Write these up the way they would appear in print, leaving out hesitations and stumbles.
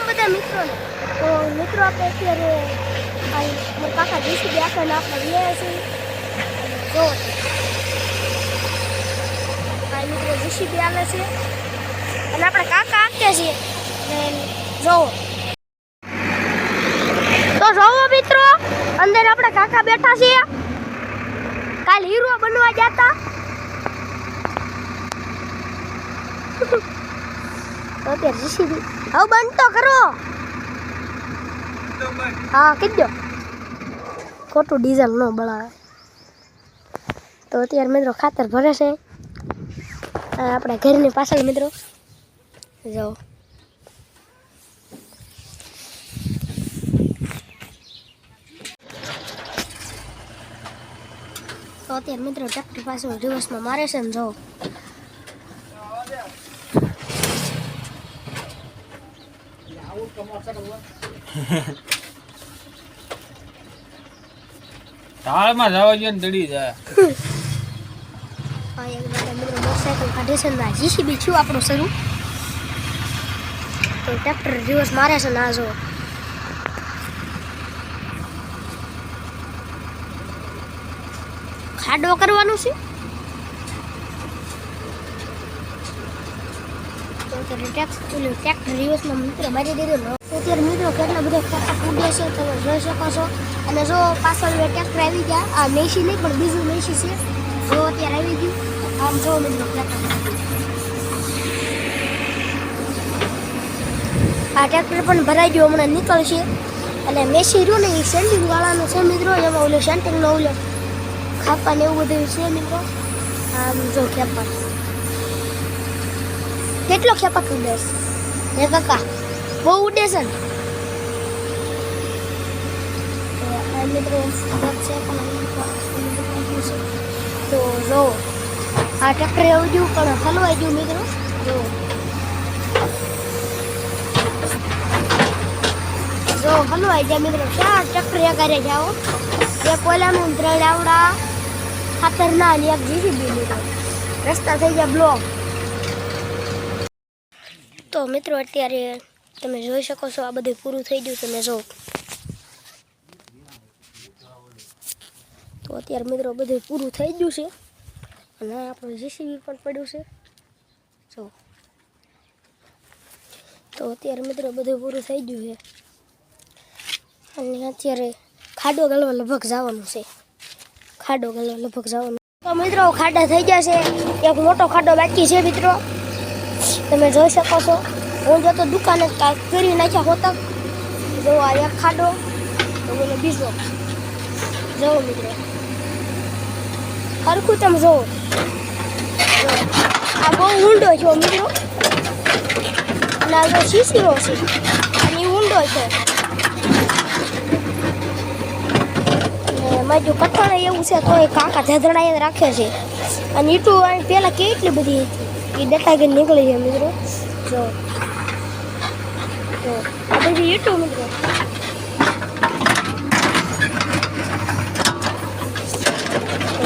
બધા મિત્રોને. તો મિત્રો આપણે અત્યારે મારા કાકા જીસીબી આખા આપણે રહ્યા છીએ. જો આ મિત્રો જીસીબી આવે છે અને આપણે કાકા આંકે છીએ. જોવો તો જોવો મિત્રો, અંદર આપણે કાકા બેઠા છીએ. કાલ હીરો બનવા જતા. તો અત્યારે જીસીબી હવે બંધ તો કરો. હા કીધો ખોટું ડીઝલ ન બળાવે. તો અત્યારે મિત્રો ખાતર ભરે છે આપણા ઘરની પાછળ. મિત્રો જાઓ તો અત્યારે મિત્રો ટ્રેક્ટર પાસે રિવર્સમાં મારે છે ને જાઓ. તાળમાં જવા જોઈએ ને તડી જાય. હા એક દાદા મિત્રો મોટરસાઇકલ કાઢે છે ને જીસીબી થયું આપણું શરૂ. તો ટ્રેક્ટર રિવર્સ મારે છે ના જો. ખાડો કરવાનું છે. તો ટ્રેક્ટર રિવર્સમાં મિત્રો મારી દીધું. અત્યારે મિત્રો કેટલા બધા ખાતા ઉડે છે તમે જોઈ શકો છો. અને જો પાછળ ટ્રેક્ટર આવી ગયા. આ મેસી નહીં પણ બીજું મેસી છે. જો અત્યારે આવી ગયું. આમ જો મિત્રો આ ટ્રેક્ટર પણ ભરાઈ ગયું હમણાં નીકળશે. અને મેસી રહ્યું ને એ સેન્ટિંગ વાળાનું છે મિત્રો. એમાં ઓલો સેન્ટિંગનો ઓલો ખાપા ને એવું બધું છે મિત્રો. આમ જો ખેપા કેટલો ખેપા ઉડે છે કાકા, બહુ ઉડે છે ને. મિત્રો તો જો આ ટ્રેક્ટર એવું ગયું પણ હલવાઈ ગયું મિત્રો. જો હલવાઈ જાય મિત્રો. ક્યાં ટ્રેક્ટર કરે જાઓ. એક ઓલાનું 3 આવડા ખાતરના અને એક જીસીબી મિત્રો. રસ્તા થઈ ગયા બ્લોક. તો મિત્રો અત્યારે તમે જોઈ શકો છો આ બધું પૂરું થઈ ગયું. તમે જો તો અત્યારે મિત્રો બધું પૂરું થઈ ગયું છે. અને આપણું જીસીબી પણ પડ્યું છે જો. તો અત્યારે મિત્રો બધું પૂરું થઈ ગયું છે. અને અત્યારે ખાડો ગાળવા લગભગ જવાનું છે. ખાડો ગાળવા લગભગ જવાનું. તો મિત્રો ખાડા થઈ ગયા છે. એક મોટો ખાડો બાકી છે મિત્રો. તમે જોઈ શકો છો. હું જો તો દુકાને કાંઈક કરી નાખ્યા હોતા. જો આ એક ખાડો તો બોલો બીજો. જુઓ મિત્રો હરખું તમે જુઓ. આ બહુ ઊંડો છે મિત્રો. અને આ જો શીશીરો છે અને ઊંડો છે. એમાં જો કઠણ એવું છે તો એ કાકા ધધડાઈને રાખે છે. અને ઈટું પહેલાં કેટલી બધી હતી એ ડટા ગઈ નીકળી છે મિત્રો. જો આ બધી ઈટું મિત્રો.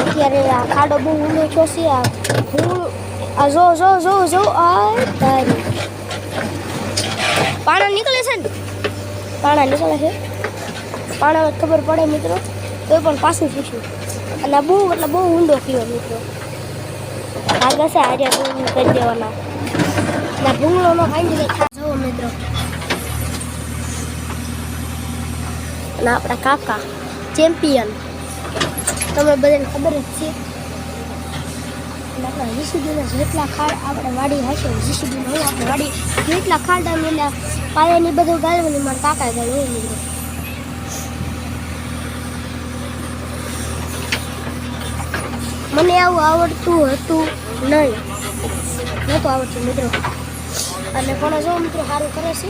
અત્યારે આ ખાડો બહુ ઊંડો છો છે. આ જો જો જો જો આ તારી પાણા નીકળે છે ને. પાણા નીકળે છે. પાણા ખબર પડે મિત્રો તો પણ પાછું પૂછ્યું. અને આ બહુ એટલે બહુ ઊંડો કયો મિત્રો. આગળ છે આજે કરી દેવાના. ના ભૂંગળો નો ખાઈ જાય. જુઓ મિત્રો અને આપણા કાકા ચેમ્પિયન તમે બધાને ખબર જ છે. આપણા જીસીબીના જેટલા ખાડ આપણે વાડી હશે જીસીબીમાં હું આપણે વાડી જેટલા ખાડા મેલા પાયાની બધું ગાળવાની મારા કાકા ગાળવું મિત્રો. મને આવું આવડતું હતું નહીં. નહોતું આવડતું મિત્રો. અને પણ જો મિત્રો સારું કરે છે.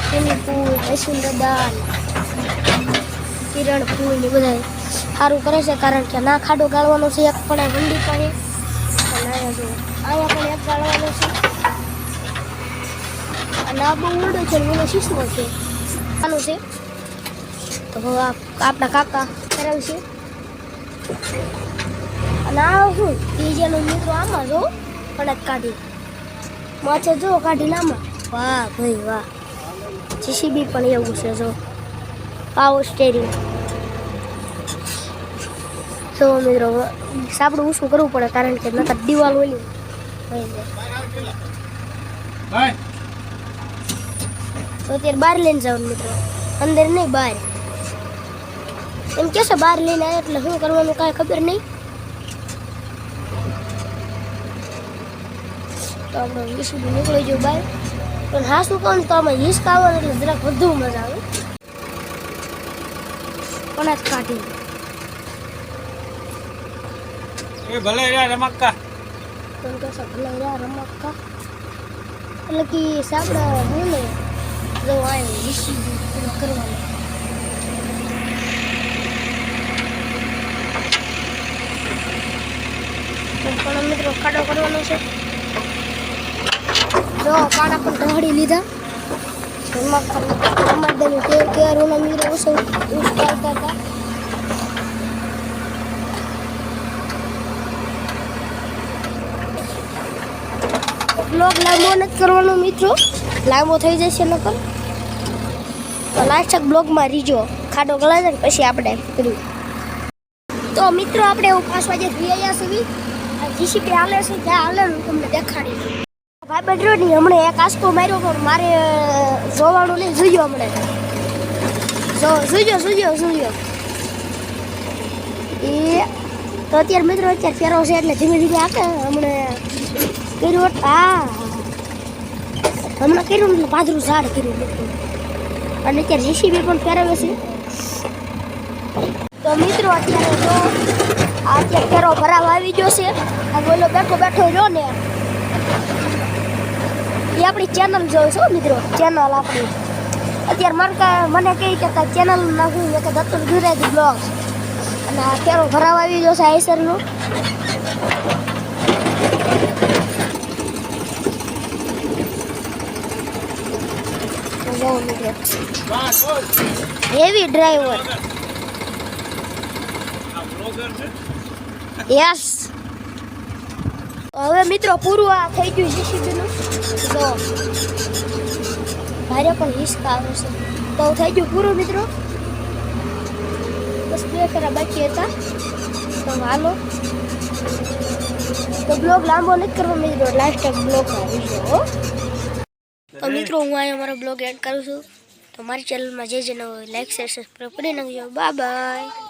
સ્વિમિંગ પુલ, હસીન દાદા, કિરણ પુલ ને બધા સારું કરે છે. કારણ કે ના ખાડો ગાળવાનો છે એક પણ વંડી પાસે. અને અહીંયા પણ એક ગાળવાનો છે. અને આ બહુ ઊંડો છે ને મને શીશવો છે આનું છે. તો આપણા કાકા કરાવશે. અને આ શું ડીજેનો મિત્રો આમાં જો કણક કાઢી માથે જો કાઢી નામાં. વાહ ભાઈ વાહ. જીસીબી પણ એવું છે જો પાવર સ્ટેરિંગ. તો મિત્રો સાપડું ઊંચું કરવું પડે કારણ કે નકર દિવાલ ઓલી હોય ભાઈ તો અત્યારે બહાર લઈને જવાનું મિત્રો, અંદર નહીં બહાર. એમ કે છે બહાર લઈને આવ્યા એટલે શું કરવાનું કાંઈ ખબર નહીં. તો આપણે જીસીબી નીકળી ગયું બહાર. પણ હા શું કહું તો આમાં હિસકા આવે એટલે જરાક વધુ મજા આવે. પણ જ કાઢી એ ભલે યાર રમક્કા પણ કે ભલે યાર રમક્કા એટલે કે સાપડા હું ને જો આ જીસીબી કરવાનું. પણ મિત્રો ખાડો કરવાનો છે. જો પાડા પણ ઢળી લીધા. રમકડાનું કેરોના મિત્રો ઉછળતા હતા. બ્લોગ લાંબો નથી કરવાનો મિત્રો, લાંબો થઈ જશે નકર. તો લાસ્ટ બ્લોગમાં રીજો ખાડો ગળાય ને પછી આપણે કર્યું. તો મિત્રો આપણે 5 વાગે ફ્રી આવ્યા છીએ. જીસીબી હાલે છે જ્યાં હાલે હું તમને દેખાડી. ભાઈ બેઠો નહીં હમણાં એક આસકો માર્યો પણ મારે જોવાનું નહીં. જોયો હમણાં જોયો એ તો અત્યારે મિત્રો અત્યારે ફેરો છે એટલે ધીમે ધીમે આપે. હમણાં કર્યું હા હમણાં કર્યું એટલે પાદરું ઝાડ કર્યું અને અત્યારે જીસીબી પણ ફેરવે છે. તો મિત્રો અત્યારે જો અત્યારે ફેરો ભરાવા આવી ગયો છે. આ બોલો બેઠો રહ્યો ને એ આપણી ચેનલ જોઈ છો મિત્રો, ચેનલ આપણી. અત્યારે મને કહી કે ચેનલ નાખું કે દત્તુલ ગુજરાતી બ્લોગ અને આ ફેરો ભરાવા આવી ગયો છે આઈસરનો. Heavy driver yes. હવે મિત્રો પૂરું આ થઈ ગયું જીસીબીનું. તો ભારે પણ હિસકા આવે છે તો થઈ ગયું પૂરું મિત્રો. બસ 2 ફેરા બાકી હતા. તો હાલો તો બ્લોગ લાંબો નથી કરવો મિત્રો, લાસ્ટ બ્લોગ આવી ગયો. તો મિત્રો હું અહીંયા મારો બ્લોગ એડ કરું છું. તો મારી ચેનલમાં જે નવો લાઈક શેર સબસ્ક્રાઈબ કરી નાખજો. Bye bye.